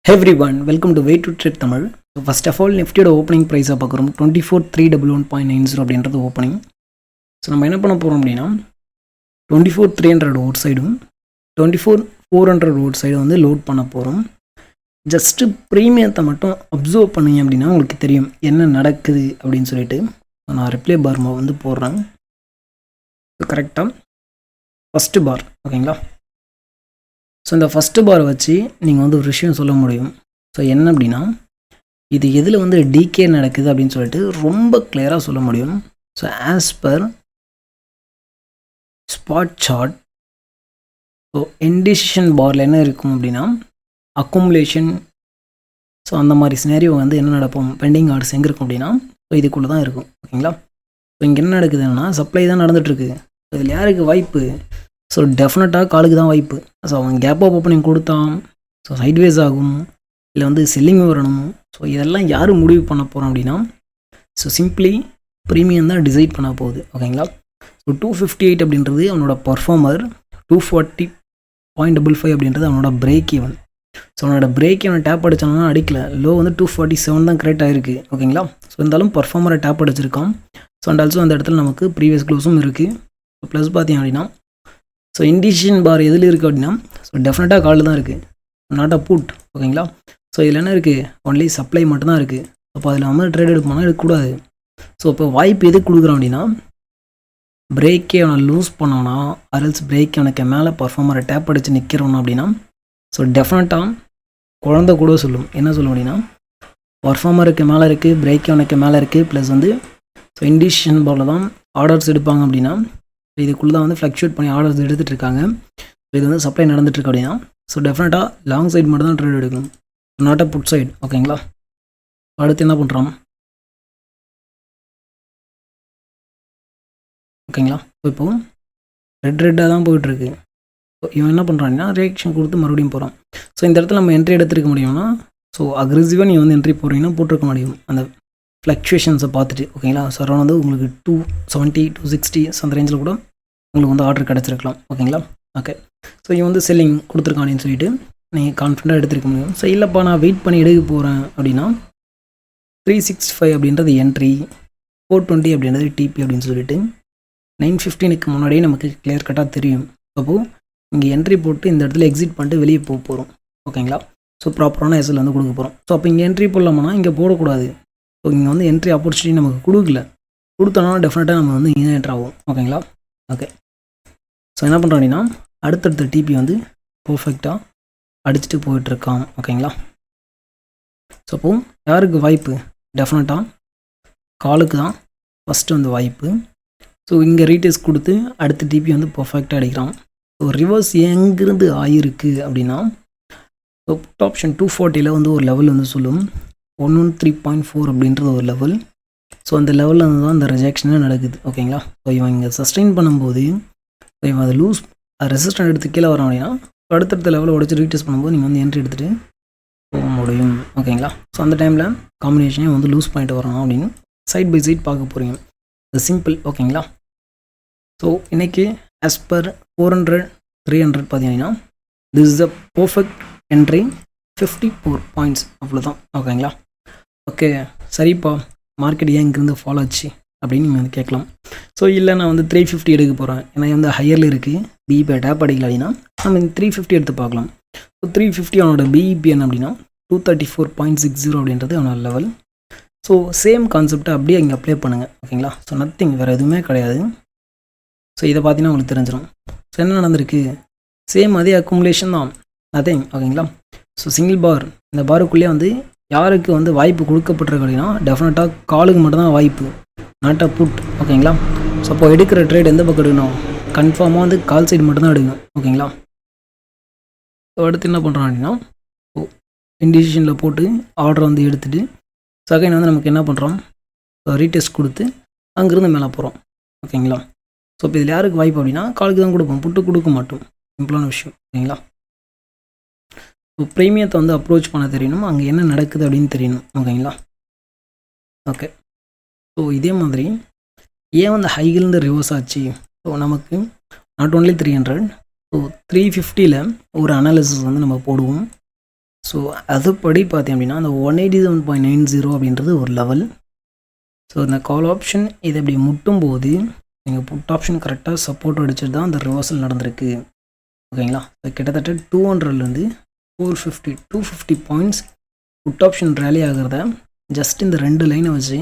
Hey everyone, welcome to W2t Tamil. So first of all, Nifty opening price பார்க்குறோம் 24,311.90 அப்படின்றது opening. So நம்ம என்ன பண்ண போகிறோம் அப்படின்னா 24,300 ஒரு சைடும் 24,400 ஒரு சைடும் வந்து லோட் பண்ண போகிறோம். ஜஸ்ட்டு ப்ரீமியத்தை மட்டும் அப்சர்வ் பண்ணிங்க அப்படின்னா உங்களுக்கு தெரியும் என்ன நடக்குது அப்படின்னு சொல்லிட்டு. நான் ரிப்ளே பார் வந்து போடுறேன். கரெக்டாக ஃபஸ்ட்டு பார் ஓகேங்களா. ஸோ இந்த ஃபஸ்ட்டு பாரை வச்சு நீங்கள் வந்து ஒரு விஷயம் சொல்ல முடியும். ஸோ என்ன அப்படின்னா இது எதில் வந்து டிகே நடக்குது அப்படின்னு சொல்லிட்டு ரொம்ப கிளியராக சொல்ல முடியும். So as per spot chart, so indecision பாரில் என்ன இருக்கும் அப்படின்னா அக்குமுலேஷன். ஸோ அந்த மாதிரி சினேரியோ வந்து என்ன நடப்போம், பெண்டிங் ஆர்டர்ஸ் எங்கே இருக்கும் அப்படின்னா ஸோ இதுக்குள்ளே தான் இருக்கும் ஓகேங்களா. ஸோ இங்கே என்ன நடக்குதுன்னா சப்ளை தான் நடந்துகிட்ருக்கு. இதில் யாருக்கு வாய்ப்பு? ஸோ டெஃபினட்டாக காலுக்கு தான் வாய்ப்பு. ஸோ அவன் கேப் ஆஃப் ஓப்பனிங் கொடுத்தான், ஸோ சைட்வேஸ் ஆகும், இல்லை வந்து செல்லிங் வரணும். ஸோ இதெல்லாம் யார் முடிவு பண்ண போகிறோம் அப்படின்னா ஸோ சிம்பிளி ப்ரீமியம் தான் டிசைட் பண்ண போகுது ஓகேங்களா. ஸோ 258 அப்படின்றது அவனோட பர்ஃபார்மர், 240.55 அப்படின்றது அவனோட பிரேக் ஈவன். ஸோ அவனோட பிரேக் ஈவன் டேப் அடித்தானா அடிக்கல, லோ வந்து 247 தான் கரெக்ட் ஆகிருக்கு ஓகேங்களா. ஸோ இருந்தாலும் பர்ஃபார்மரை டேப் அடிச்சிருக்கான். ஸோ அண்ட் ஆல்சோ அந்த இடத்துல நமக்கு ப்ரீவியஸ் க்ளோஸும் இருக்குது. ஸோ ப்ளஸ் பார்த்தீங்க அப்படின்னா ஸோ இண்டிசிஷன் பார் எதில் இருக்குது அப்படின்னா ஸோ டெஃபினட்டாக கால் தான் இருக்குது, நாட் அ புட் ஓகேங்களா. ஸோ இதில் என்ன இருக்குது, ஒன்லி சப்ளை மட்டும்தான் இருக்குது. அப்போ அதில் நம்ம ட்ரேட் எடுப்போம்னா எடுக்கக்கூடாது. ஸோ இப்போ வாய்ப்பு எதுக்கு கொடுக்குறோம் அப்படின்னா பிரேக்கே அவனை லூஸ் பண்ணோன்னா அரல்ஸ் பிரேக் அவனுக்கு மேலே பர்ஃபார்மரை டேப் அடித்து நிற்கிறோன்னா அப்படின்னா ஸோ டெஃபினட்டாக குழந்தை கூட சொல்லும், என்ன சொல்லும் அப்படின்னா பர்ஃபார்மருக்கு மேலே இருக்குது, பிரேக் அவனுக்கு மேலே இருக்குது, ப்ளஸ் வந்து ஸோ இண்டிசிஷன் பாரில் தான் ஆர்டர்ஸ் எடுப்பாங்க அப்படின்னா இதுக்குள்ளே தான் வந்து ஃப்ளக்சுவேட் பண்ணி ஆர்டர்ஸ் எடுத்துகிட்டு இருக்காங்க. இது வந்து சப்ளை நடந்துட்டுருக்கு அப்படின்னா ஸோ டெஃபினட்டாக லாங் சைடு மட்டும் தான் ட்ரேட் எடுக்கணும், நாட் அ புட் சைடு ஓகேங்களா. அடுத்து என்ன பண்ணுறான் ஓகேங்களா. இப்போது ரெட்டாக தான் போயிட்டுருக்கு. இவன் என்ன பண்ணுறான்னா ரியாக்ஷன் கொடுத்து மறுபடியும் போகிறான். ஸோ இந்த இடத்துல நம்ம என்ட்ரி எடுத்துருக்க முடியும்னா ஸோ அக்ரெசிவாக நீங்கள் வந்து என்ட்ரி போடுறீங்கன்னா போட்டிருக்க முடியும் அந்த ஃப்ளக்சுவேஷன்ஸை பார்த்துட்டு ஓகேங்களா. ஸோ அரௌண்ட் வந்து உங்களுக்கு 270 260 அந்த ரேஞ்சில் கூட உங்களுக்கு வந்து ஆர்டர் கிடச்சிருக்கலாம் ஓகேங்களா. ஓகே, ஸோ இவன் வந்து செல்லிங் கொடுத்துருக்கானேன்னு சொல்லிட்டு நீங்கள் கான்ஃபிடண்ட்டாக எடுத்துருக்க முடியும். ஸோ இல்லைப்பா நான் வெயிட் பண்ணி எடுக்க போகிறேன் அப்படின்னா 365 அப்படின்றது என்ட்ரி, 420 அப்படின்றது டிபி அப்படின்னு சொல்லிட்டு 9:15க்கு முன்னாடியே நமக்கு கிளியர் கட்டாக தெரியும். அப்போது இங்கே என்ட்ரி போட்டு இந்த இடத்துல எக்ஸிட் பண்ணிட்டு வெளியே போக போகிறோம் ஓகேங்களா. ஸோ ப்ராப்பரான எஸ்எல் வந்து கொடுக்க போகிறோம். ஸோ அப்போ இங்கே என்ட்ரி போடலாமான்னா இங்கே போடக்கூடாது. ஸோ இங்கே வந்து என்ட்ரி ஆப்பர்ச்சுனிட்டி நமக்கு கொடுத்தோன்னா டெஃபினட்டாக நம்ம வந்து இங்கே என்ட்ரு ஆகும் ஓகேங்களா. ஓகே, ஸோ என்ன பண்ணுறோம் அப்படின்னா அடுத்தடுத்த டிபி வந்து பர்ஃபெக்டாக அடிச்சுட்டு போயிட்டுருக்கான் ஓகேங்களா. ஸோ அப்போது யாருக்கு வாய்ப்பு, டெஃபினட்டாக காலுக்கு தான் ஃபஸ்ட்டு வந்து வாய்ப்பு. ஸோ இங்கே ரீடேஸ் கொடுத்து அடுத்த டிபி வந்து பர்ஃபெக்டாக அடிக்கிறான். ஸோ ரிவர்ஸ் எங்கேருந்து ஆகிருக்கு அப்படின்னா ஸோ புட் ஆப்ஷன் 240 வந்து ஒரு லெவல் வந்து சொல்லும் 113.4 அப்படின்றது ஒரு லெவல். ஸோ அந்த லெவலில் வந்து தான் இந்த ரிஜெக்ஷனே நடக்குது ஓகேங்களா. ஸோ இவன் இங்கே சஸ்டெயின் பண்ணும்போது இவன் அதை லூஸ் ரெசிஸ்டன்ட் எடுத்து கீழே வரான் அப்படின்னா அடுத்தடுத்த லெவலில் உடச்சி ரீடெஸ்ட் பண்ணும்போது நீங்கள் வந்து என்ட்ரி எடுத்துகிட்டு போக முடியும் ஓகேங்களா. ஸோ அந்த டைமில் காம்பினேஷனே வந்து லூஸ் பண்ணிட்டு வரணும் அப்படின்னு சைட் பை சைட் பார்க்க போகிறீங்க. இது சிம்பிள் ஓகேங்களா. ஸோ இன்றைக்கி ஆஸ் பர் 400 300 பார்த்தீங்கன்னா this is the perfect entry 54 points அவ்வளோதான் ஓகேங்களா. ஓகே சரிப்பா மார்க்கெட் ஏன் இங்கேருந்து ஃபாலோ ஆச்சு அப்படின்னு நீங்கள் வந்து கேட்கலாம். ஸோ இல்லை நான் வந்து 350 எடுக்க போகிறேன், ஏன்னா வந்து ஹையரில் இருக்குது, பிஇபி டேப் அடிக்கல அப்படின்னா நம்ம 350 எடுத்து பார்க்கலாம். ஸோ 350 அவனோட பிஇபி என்ன அப்படின்னா 234.60 அப்படின்றது அவனோட லெவல். ஸோ சேம் கான்செப்டை அப்படியே இங்கே அப்ளை பண்ணுங்கள் ஓகேங்களா. ஸோ நத்திங், வேறு எதுவுமே கிடையாது. ஸோ இதை பார்த்தீங்கன்னா உங்களுக்கு தெரிஞ்சிடும். ஸோ என்ன நடந்திருக்கு, சேம் அதே அக்குமுலேஷன் தான், நத்திங் ஓகேங்களா. ஸோ சிங்கிள் பார், இந்த பாருக்குள்ளேயே வந்து யாருக்கு வந்து வாய்ப்பு கொடுக்கப்பட்டிருக்கு அப்படின்னா டெஃபினட்டாக காலுக்கு மட்டும்தான் வாய்ப்பு, நாட் அ புட் ஓகேங்களா. ஸோ அப்போ எடுக்கிற ட்ரேட் எந்த பக்கம் எடுக்கணும், கன்ஃபார்மாக வந்து கால் சைடு மட்டும்தான் எடுக்கணும் ஓகேங்களா. ஸோ அடுத்து என்ன பண்ணுறோம் அப்படின்னா இண்டிசிஷனில் போட்டு ஆர்டர் வந்து எடுத்துகிட்டு செகண்ட் வந்து நமக்கு என்ன பண்ணுறோம் ரீடெஸ்ட் கொடுத்து அங்கேருந்து மேலே போகிறோம் ஓகேங்களா. ஸோ இப்போ இதில் யாருக்கு வாய்ப்பு அப்படின்னா காலுக்கு தான் கொடுப்போம், புட்டு கொடுக்க மாட்டோம், சிம்பிளான விஷயம் ஓகேங்களா. ஸோ ப்ரீமியத்தை வந்து அப்ரோச் பண்ண தெரியணும், அங்கே என்ன நடக்குது அப்படின்னு தெரியணும் ஓகேங்களா. ஓகே, ஸோ இதே மாதிரி ஏன் வந்து ஹைகிலேருந்து ரிவர்ஸ் ஆச்சு. ஸோ நமக்கு நாட் ஓன்லி 300, ஸோ 350 ஒரு அனாலிசிஸ் வந்து நம்ம போடுவோம். ஸோ அதுபடி பார்த்தீங்க அப்படின்னா அந்த 187.90 அப்படின்றது ஒரு லெவல். ஸோ இந்த கால் ஆப்ஷன் இதை இப்படி முட்டும் போது நீங்கள் புட் ஆப்ஷன் கரெக்டாக சப்போர்ட் அடிச்சுட்டு தான் அந்த ரிவர்சல் நடந்திருக்கு. ஓகேங்களா? ஸோ கிட்டத்தட்ட 200லேருந்து 250 பாயிண்ட்ஸ் புட் ஆப்ஷன் ரேலி ஆகிறத ஜஸ்ட் இந்த 2 லைனை வச்சு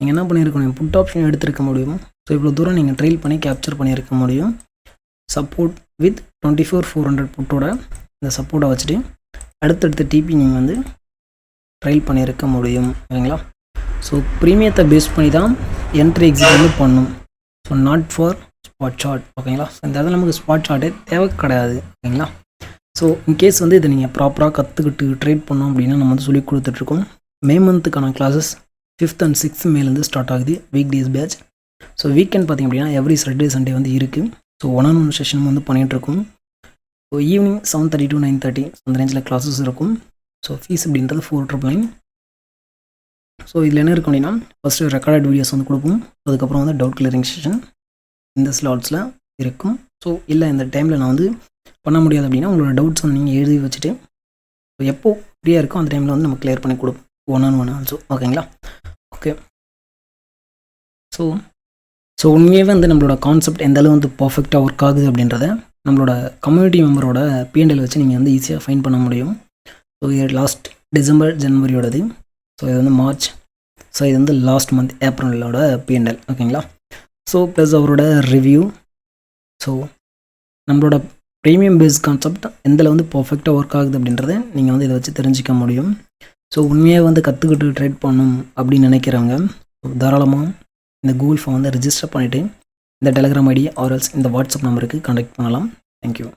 நீங்கள் என்ன பண்ணியிருக்கணும், புட் ஆப்ஷன் எடுத்திருக்க முடியும். ஸோ இவ்வளோ தூரம் நீங்கள் ட்ரெயில் பண்ணி கேப்சர் பண்ணியிருக்க முடியும். சப்போர்ட் வித் 24,400 புட்டோட இந்த சப்போர்ட்டை வச்சுட்டு அடுத்தடுத்த டிபி நீங்கள் வந்து ட்ரைல் பண்ணியிருக்க முடியும். ஓகேங்களா? ஸோ ப்ரீமியத்தை பேஸ் பண்ணி தான் என்ட்ரி எக்ஸிட் வந்து பண்ணும். So not for spot chart. ஓகேங்களா? ஸோ இந்த இடத்துல நமக்கு ஸ்பாட் சார்ட்டே தேவை கிடையாது. ஓகேங்களா? ஸோ இன்கேஸ் வந்து இதை நீங்கள் ப்ராப்பராக கற்றுக்கிட்டு ட்ரேட் பண்ணோம் அப்படின்னா நம்ம வந்து சொல்லி கொடுத்துட்ருக்கோம். மே மந்த்துக்கான கிளாஸஸ் 5th and 6th மேலேருந்து ஸ்டார்ட் ஆகுது, weekdays batch. So weekend பார்த்திங்க அப்படின்னா எவ்ரி சாட்டர்டே சண்டே வந்து இருக்குது. ஸோ 1-on-1 செஷன் வந்து பண்ணிகிட்ருக்கோம். ஸோ ஈவினிங் 7:30 to 9:30 அந்த ரேஞ்சில் கிளாஸஸ் இருக்கும். ஸோ ஃபீஸ் அப்படின்றது 499. ஸோ இதில் என்ன இருக்கும் அப்படின்னா ஃபஸ்ட்டு ரெக்கார்டட் வீடியோஸ் வந்து கொடுப்போம். அதுக்கப்புறம் வந்து டவுட் கிளியரிங் செஷன் இந்த ஸ்லாட்ஸில் இருக்கும். ஸோ இல்லை இந்த டைமில் நான் வந்து பண்ண முடியாது அப்படின்னா உங்களோட டவுட்ஸ் வந்து நீங்கள் எழுதி வச்சுட்டு எப்போ ஃப்ரீயாக இருக்கோ அந்த டைமில் வந்து நம்ம கிளியர் பண்ணி கொடுப்போம் 1-on-1 ஆல்சோ. ஓகேங்களா? ஓகே. ஸோ உண்மையாகவே வந்து நம்மளோட கான்செப்ட் எந்த அளவு வந்து பர்ஃபெக்டாக ஒர்க் ஆகுது அப்படின்றத நம்மளோட கம்யூனிட்டி மெம்பரோட பிஎன்எல் வச்சு நீங்கள் வந்து ஈஸியாக ஃபைன் பண்ண முடியும். ஸோ இது லாஸ்ட் டிசம்பர் ஜனவரியோடது. ஸோ இது வந்து மார்ச். ஸோ இது வந்து லாஸ்ட் மந்த் ஏப்ரலோட பிஎன்எல். ஓகேங்களா? ஸோ ப்ளஸ் அவரோட ரிவ்யூ. ஸோ நம்மளோட ப்ரீமியம் பேஸ் கான்செப்ட் எந்தளவு வந்து பர்ஃபெக்டாக ஒர்க் ஆகுது அப்படின்றத நீங்கள் வந்து இதை வச்சு தெரிஞ்சிக்க முடியும். ஸோ உண்மையாக வந்து கற்றுக்கிட்டு ட்ரேட் பண்ணணும் அப்படின்னு நினைக்கிறவங்க தாராளமாக இந்த கூகுள் ஃபார்ம் வந்து ரிஜிஸ்டர் பண்ணிவிட்டு இந்த டெலிகிராம் ஐடி ஆர்எல்ஸ் இந்த வாட்ஸ்அப் நம்பருக்கு கான்டாக்ட் பண்ணலாம். தேங்க்யூ.